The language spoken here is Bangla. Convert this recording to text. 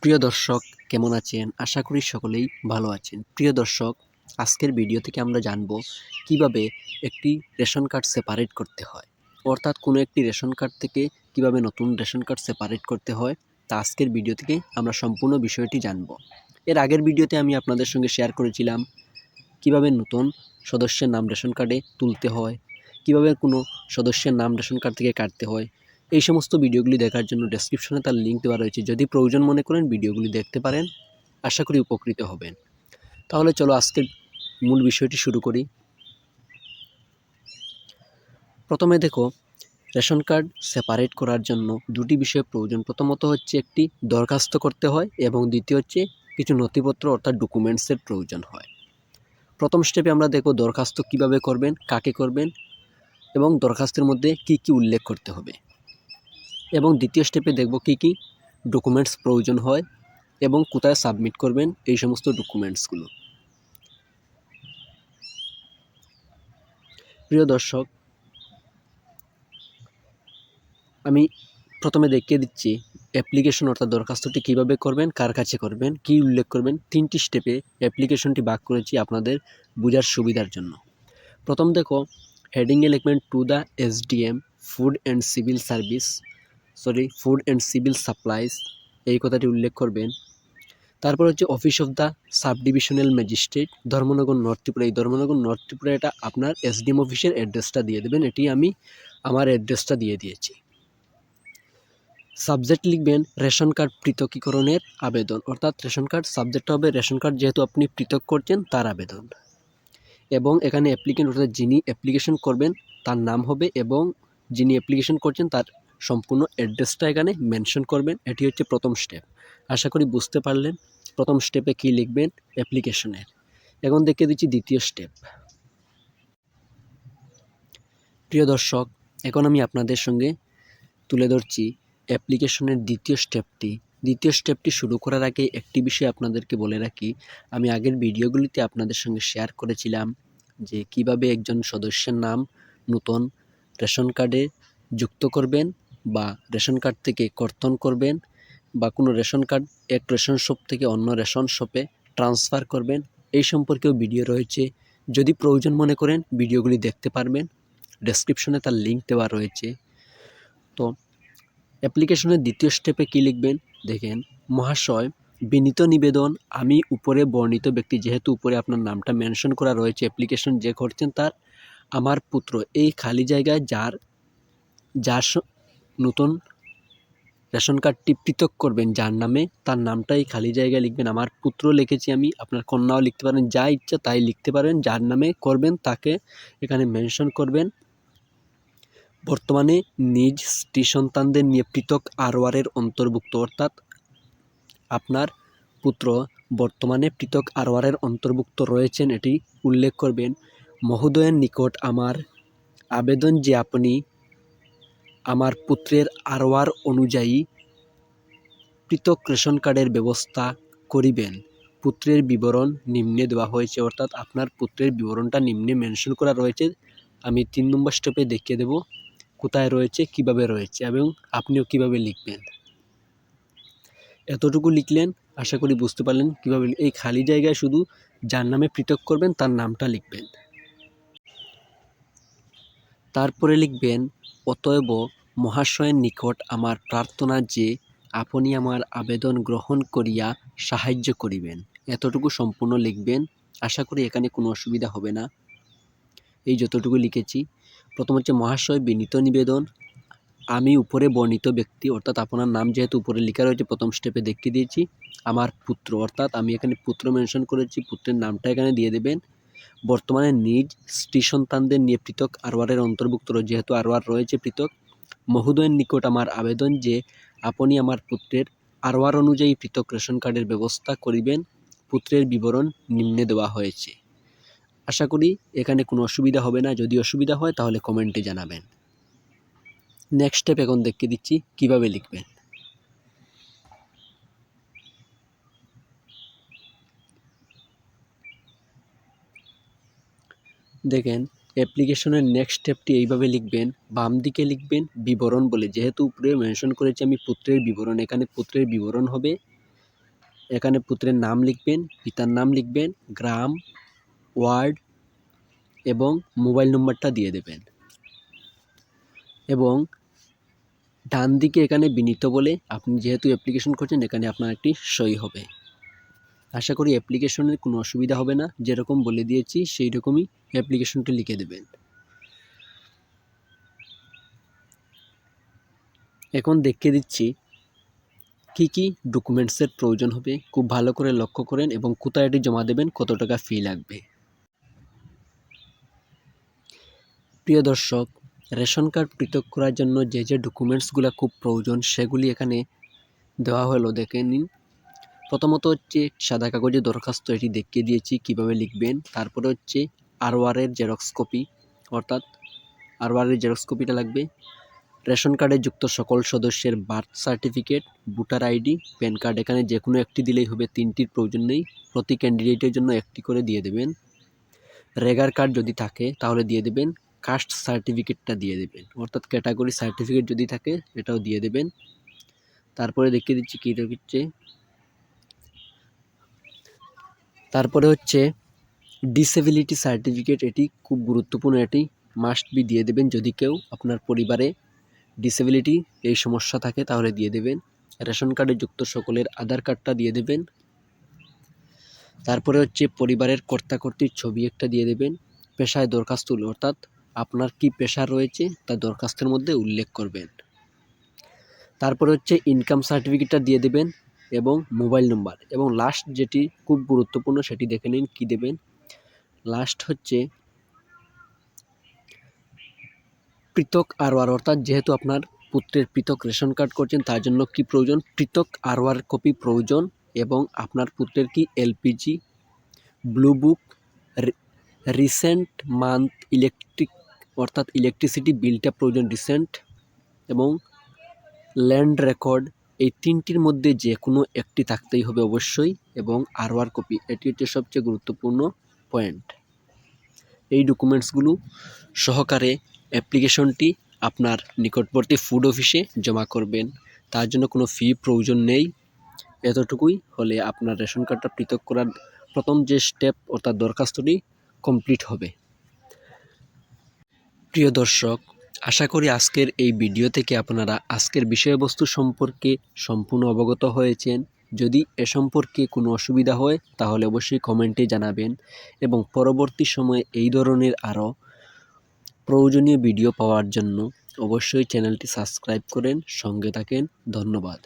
প্রিয় দর্শক, কেমন আছেন? আশা করি সকলেই ভালো আছেন। প্রিয় দর্শক, আজকের ভিডিও থেকে আমরা জানব কিভাবে একটি রেশন কার্ড সেপারেট করতে হয়। অর্থাৎ কোনো একটি রেশন কার্ড থেকে কিভাবে নতুন রেশন কার্ড সেপারেট করতে হয়, তা আজকের ভিডিও থেকে আমরা সম্পূর্ণ বিষয়টি জানব। এর আগের ভিডিওতে আমি আপনাদের সঙ্গে শেয়ার করেছিলাম কিভাবে নতুন সদস্যের নাম রেশন কার্ডে তুলতে হয়, কিভাবে কোনো সদস্যের নাম রেশন কার্ড থেকে কাটতে হয়। এই সমস্ত ভিডিওগুলি দেখার জন্য ডেসক্রিপশনে তার লিঙ্ক দেওয়া রয়েছে। যদি প্রয়োজন মনে করেন ভিডিওগুলি দেখতে পারেন, আশা করি উপকৃত হবেন। তাহলে চলো আজকের মূল বিষয়টি শুরু করি। প্রথমে দেখো, রেশন কার্ড সেপারেট করার জন্য দুটি বিষয় প্রয়োজন। প্রথমত হচ্ছে একটি দরখাস্ত করতে হয় এবং দ্বিতীয় হচ্ছে কিছু নথিপত্র অর্থাৎ ডকুমেন্টসের প্রয়োজন হয়। প্রথম স্টেপে আমরা দেখব দরখাস্ত কিভাবে করবেন, কাকে করবেন এবং দরখাস্তের মধ্যে কি কি উল্লেখ করতে হবে। এবং দ্বিতীয় স্টেপে দেখব কি কি ডকুমেন্টস প্রয়োজন হয় এবং কোথায় সাবমিট করবেন এই সমস্ত ডকুমেন্টসগুলো। প্রিয় দর্শক, আমি প্রথমে দেখিয়ে দিচ্ছি অ্যাপ্লিকেশন অর্থাৎ দরখাস্তটি কিভাবে করবেন, কার কাছে করবেন, কি উল্লেখ করবেন। 3টি স্টেপে অ্যাপ্লিকেশনটি ভাগ করেছি আপনাদের বোঝার সুবিধার জন্য। প্রথম দেখো, হেডিংয়ে লিখবেন to the SDM food and civil supplies, এই কথাটি উল্লেখ করবেন। তারপর হচ্ছে office of the sub divisional magistrate, Dharmanagar north Tripura. এই ধর্মনগর নর্থ ত্রিপুরা এটা আপনার SDM অফিসের অ্যাড্রেসটা দিয়ে দেবেন। এটি আমি আমার অ্যাড্রেসটা দিয়ে দিয়েছি। সাবজেক্ট লিখবেন রেশন কার্ড পৃথকীকরণের আবেদন, অর্থাৎ রেশন কার্ড সাবজেক্টটা হবে রেশন কার্ড যেহেতু আপনি পৃথক করছেন তার আবেদন। এবং এখানে অ্যাপ্লিকেন্ট অর্থাৎ যিনি অ্যাপ্লিকেশন করবেন তার নাম হবে এবং যিনি অ্যাপ্লিকেশন করছেন তার সম্পূর্ণ অ্যাড্রেসটা এখানে মেনশন করবেন। এটি হচ্ছে প্রথম স্টেপ। আশা করি বুঝতে পারলেন প্রথম স্টেপে কী লিখবেন অ্যাপ্লিকেশনের। এখন দেখিয়ে দিচ্ছি দ্বিতীয় স্টেপ। প্রিয় দর্শক, এখন আমি আপনাদের সঙ্গে তুলে ধরছি অ্যাপ্লিকেশনের দ্বিতীয় স্টেপটি। দ্বিতীয় স্টেপটি শুরু করার আগে একটি বিষয় আপনাদেরকে বলে রাখি, আমি আগের ভিডিওগুলিতে আপনাদের সঙ্গে শেয়ার করেছিলাম যে কিভাবে একজন সদস্যের নাম নতুন রেশন কার্ডে যুক্ত করবেন বা রেশন কার্ড থেকে কর্তন করবেন বা কোনো রেশন কার্ড এক রেশন শপ থেকে অন্য রেশন শপে ট্রান্সফার করবেন। এই সম্পর্কেও ভিডিও রয়েছে। যদি প্রয়োজন মনে করেন ভিডিওগুলি দেখতে পারবেন, ডেসক্রিপশনে তার লিঙ্ক দেওয়া রয়েছে। তো অ্যাপ্লিকেশনের দ্বিতীয় স্টেপে কী লিখবেন দেখেন, মহাশয় বিনীত নিবেদন, আমি উপরে বর্ণিত ব্যক্তি, যেহেতু উপরে আপনার নামটা মেনশন করা রয়েছে অ্যাপ্লিকেশন যে করছেন তার, আমার পুত্র, এই খালি জায়গায় যার নতুন রেশন কার্ডটি পৃথক করবেন যার নামে, তার নামটাই খালি জায়গায় লিখবেন। আমার পুত্র লিখেছি আমি, আপনার কন্যাও লিখতে পারেন, যা ইচ্ছা তাই লিখতে পারেন। যার নামে করবেন তাকে এখানে মেনশন করবেন। বর্তমানে নিজ স্ত্রী সন্তানদের নিয়ে পৃথক আরওয়ারের অন্তর্ভুক্ত, অর্থাৎ আপনার পুত্র বর্তমানে পৃথক আরওয়ারের অন্তর্ভুক্ত রয়েছেন এটি উল্লেখ করবেন। মহোদয়ের নিকট আমার আবেদন যে আপনি আমার পুত্রের আরওয়ার অনুযায়ী পৃথক রেশন কার্ডের ব্যবস্থা করিবেন। পুত্রের বিবরণ নিম্নে দেওয়া হয়েছে, অর্থাৎ আপনার পুত্রের বিবরণটা নিম্নে মেনশন করা রয়েছে। আমি 3 নম্বর স্টেপে দেখিয়ে দেব কোথায় রয়েছে, কিভাবে রয়েছে এবং আপনিও কিভাবে লিখবেন। এতটুকু লিখলেন, আশা করি বুঝতে পারলেন কিভাবে। এই খালি জায়গায় শুধু যার নামে পৃথক করবেন তার নামটা লিখবেন। তারপরে লিখবেন, অতএব মহাশয়ের নিকট আমার প্রার্থনা যে আপনি আমার আবেদন গ্রহণ করিয়া সাহায্য করিবেন। এতটুকু সম্পূর্ণ লিখবেন। আশা করি এখানে কোনো অসুবিধা হবে না। এই যতটুকু লিখেছি, প্রথম হচ্ছে মহাশয় বিনীত নিবেদন, আমি উপরে বর্ণিত ব্যক্তি, অর্থাৎ আপনার নাম যেহেতু উপরে লেখা রয়েছে প্রথম স্টেপে দেখিয়ে দিয়েছি। আমার পুত্র, অর্থাৎ আমি এখানে পুত্র মেনশন করেছি, পুত্রের নামটা এখানে দিয়ে দেবেন। বর্তমানে নিজ স্ত্রী সন্তানদের নিয়ে পৃথক আরওয়ারের অন্তর্ভুক্ত, যেহেতু আরওয়ার রয়েছে পৃথক। মহোদয়ের নিকট আমার আবেদন যে আপনি আমার পুত্রের আরওয়ার অনুযায়ী পৃথক রেশন কার্ডের ব্যবস্থা করিবেন। পুত্রের বিবরণ নিম্নে দেওয়া হয়েছে। আশা করি এখানে কোনো অসুবিধা হবে না। যদি অসুবিধা হয় তাহলে কমেন্টে জানাবেন। নেক্সট স্টেপ এখন দেখিয়ে দিচ্ছি কিভাবে লিখবেন। দেখেন, অ্যাপ্লিকেশনের নেক্সট স্টেপটি এইভাবে লিখবেন। বাম দিকে লিখবেন বিবরণ বলে, যেহেতু উপরে মেনশন করেছি আমি পুত্রের বিবরণ, এখানে পুত্রের বিবরণ হবে। এখানে পুত্রের নাম লিখবেন, পিতার নাম লিখবেন, গ্রাম, ওয়ার্ড এবং মোবাইল নম্বরটা দিয়ে দেবেন। এবং ডান দিকে এখানে বিনীত বলে আপনি যেহেতু অ্যাপ্লিকেশন করছেন এখানে আপনার একটি সই হবে। আশা করি অ্যাপ্লিকেশনের কোনো অসুবিধা হবে না, যেরকম বলে দিয়েছি সেই রকমই অ্যাপ্লিকেশনটি লিখে দেবেন। এখন দেখিয়ে দিচ্ছি কি কি ডকুমেন্টসের প্রয়োজন হবে, খুব ভালো করে লক্ষ্য করেন এবং কোথায় এটি জমা দেবেন, কত টাকা ফি লাগবে। প্রিয় দর্শক, রেশন কার্ড পৃথক করার জন্য যে যে ডকুমেন্টসগুলো খুব প্রয়োজন সেগুলি এখানে দেওয়া হলো, দেখে নিন। প্রথমত হচ্ছে সাদা কাগজে দরখাস্ত, এটি দেখিয়ে দিয়েছি কিভাবে লিখবেন। তারপরে হচ্ছে আরওয়ারের জেরক্স কপি, অর্থাৎ আরওয়ারের জেরক্স কপিটা লাগবে। রেশন কার্ডে যুক্ত সকল সদস্যের birth certificate, voter ID, pan card, এখানে যে কোনো একটি দিলেই হবে, তিনটির প্রয়োজন নেই। প্রতি ক্যান্ডিডেটের জন্য একটি করে দিয়ে দেবেন। রেগার কার্ড যদি থাকে তাহলে দিয়ে দেবেন। কাস্ট সার্টিফিকেটটা দিয়ে দেবেন, অর্থাৎ ক্যাটাগরি সার্টিফিকেট যদি থাকে এটাও দিয়ে দেবেন। তারপরে দেখিয়ে দিচ্ছি কী হচ্ছে, তারপরে হচ্ছে ডিসেবিলিটি সার্টিফিকেট, এটি খুব গুরুত্বপূর্ণ, এটি মাস্ট বি দিয়ে দেবেন। যদি কেউ আপনার পরিবারে ডিসেবিলিটি এই সমস্যা থাকে তাহলে দিয়ে দেবেন। রেশন কার্ডে যুক্ত সকলের আধার কার্ডটা দিয়ে দেবেন। তারপরে হচ্ছে পরিবারের কর্তাকর্তীর ছবি একটা দিয়ে দেবেন। পেশায় দরখাস্ত, অর্থাৎ আপনার কি পেশা রয়েছে তা দরখাস্তের মধ্যে উল্লেখ করবেন। তারপরে হচ্ছে ইনকাম সার্টিফিকেটটা দিয়ে দেবেন এবং মোবাইল নম্বর। এবং লাস্ট যেটি খুব গুরুত্বপূর্ণ সেটি দেখে নিন কী দেবেন। লাস্ট হচ্ছে পৃথক আরওয়ার, অর্থাৎ যেহেতু আপনার পুত্রের পৃথক রেশন কার্ড করছেন তার জন্য কি প্রয়োজন, পৃথক আরওয়ার কপি প্রয়োজন। এবং আপনার পুত্রের কি LPG, blue book, recent month electric, অর্থাৎ ইলেকট্রিসিটি বিলটা প্রয়োজন রিসেন্ট, এবং ল্যান্ড রেকর্ড, এই তিনটির মধ্যে যে কোনো একটি থাকতেই হবে অবশ্যই। এবং আরওয়ার কপি, এটি হচ্ছে সবচেয়ে গুরুত্বপূর্ণ পয়েন্ট। এই ডকুমেন্টসগুলো সহকারে অ্যাপ্লিকেশনটি আপনার নিকটবর্তী ফুড অফিসে জমা করবেন। তার জন্য কোনো ফি প্রয়োজন নেই। এতটুকুই হলে আপনার রেশন কার্ডটা পৃথক করার প্রথম যে স্টেপ, অর্থাৎ দরখাস্তটি কমপ্লিট হবে। প্রিয় দর্শক, আশা করি আজকের এই ভিডিও থেকে আপনারা আজকের বিষয়বস্তু সম্পর্কে সম্পূর্ণ অবগত হয়েছেন। যদি এ সম্পর্কে কোনো অসুবিধা হয় তাহলে অবশ্যই কমেন্টে জানাবেন এবং পরবর্তী সময়ে এই ধরনের আরও প্রয়োজনীয় ভিডিও পাওয়ার জন্য অবশ্যই চ্যানেলটি সাবস্ক্রাইব করেন, সঙ্গে থাকেন। ধন্যবাদ।